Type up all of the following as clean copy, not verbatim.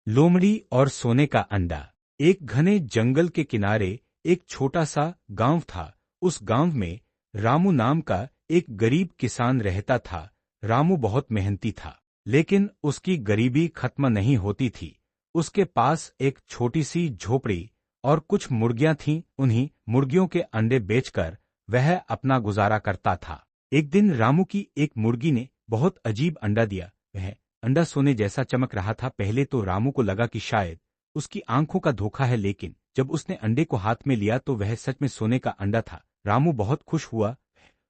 लोमड़ी और सोने का अंडा। एक घने जंगल के किनारे एक छोटा सा गांव था। उस गांव में रामू नाम का एक गरीब किसान रहता था। रामू बहुत मेहनती था, लेकिन उसकी गरीबी खत्म नहीं होती थी। उसके पास एक छोटी सी झोपड़ी और कुछ मुर्गियां थीं। उन्हीं मुर्गियों के अंडे बेचकर वह अपना गुजारा करता था। एक दिन रामू की एक मुर्गी ने बहुत अजीब अंडा दिया। वह अंडा सोने जैसा चमक रहा था। पहले तो रामू को लगा कि शायद उसकी आंखों का धोखा है, लेकिन जब उसने अंडे को हाथ में लिया तो वह सच में सोने का अंडा था। रामू बहुत खुश हुआ।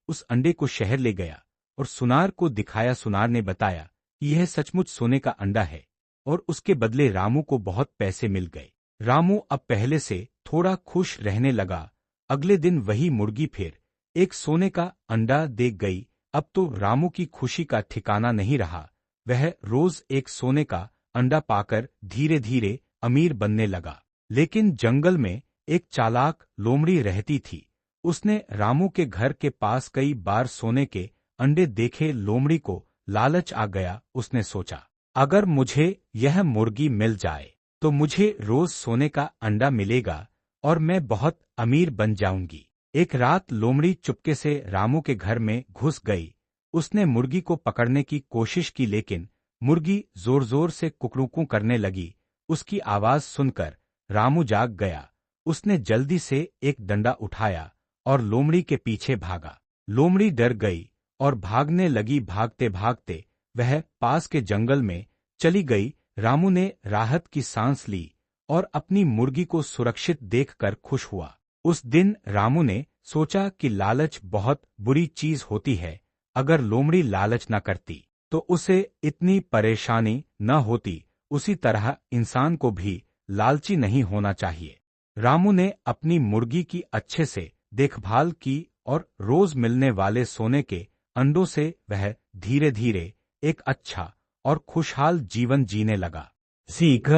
उस अंडे को शहर ले गया और सुनार को दिखाया। सुनार ने बताया कि यह सचमुच सोने का अंडा है और उसके बदले रामू को बहुत पैसे मिल गए। रामू अब पहले से थोड़ा खुश रहने लगा। अगले दिन वही मुर्गी फिर एक सोने का अंडा दे गई। अब तो रामू की खुशी का ठिकाना नहीं रहा। वह रोज एक सोने का अंडा पाकर धीरे धीरे अमीर बनने लगा। लेकिन जंगल में एक चालाक लोमड़ी रहती थी। उसने रामू के घर के पास कई बार सोने के अंडे देखे। लोमड़ी को लालच आ गया। उसने सोचा, अगर मुझे यह मुर्गी मिल जाए तो मुझे रोज सोने का अंडा मिलेगा और मैं बहुत अमीर बन जाऊंगी। एक रात लोमड़ी चुपके से रामू के घर में घुस गई। उसने मुर्गी को पकड़ने की कोशिश की, लेकिन मुर्गी जोर जोर से कुकड़ूकू करने लगी। उसकी आवाज सुनकर रामू जाग गया। उसने जल्दी से एक डंडा उठाया और लोमड़ी के पीछे भागा। लोमड़ी डर गई और भागने लगी। भागते भागते वह पास के जंगल में चली गई। रामू ने राहत की सांस ली और अपनी मुर्गी को सुरक्षित देखकर खुश हुआ। उस दिन रामू ने सोचा कि लालच बहुत बुरी चीज होती है। अगर लोमड़ी लालच न करती तो उसे इतनी परेशानी न होती। उसी तरह इंसान को भी लालची नहीं होना चाहिए। रामू ने अपनी मुर्गी की अच्छे से देखभाल की और रोज मिलने वाले सोने के अंडों से वह धीरे धीरे एक अच्छा और खुशहाल जीवन जीने लगा। सीख,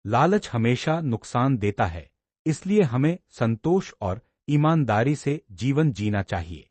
लालच हमेशा नुकसान देता है, इसलिए हमें संतोष और ईमानदारी से जीवन जीना चाहिए।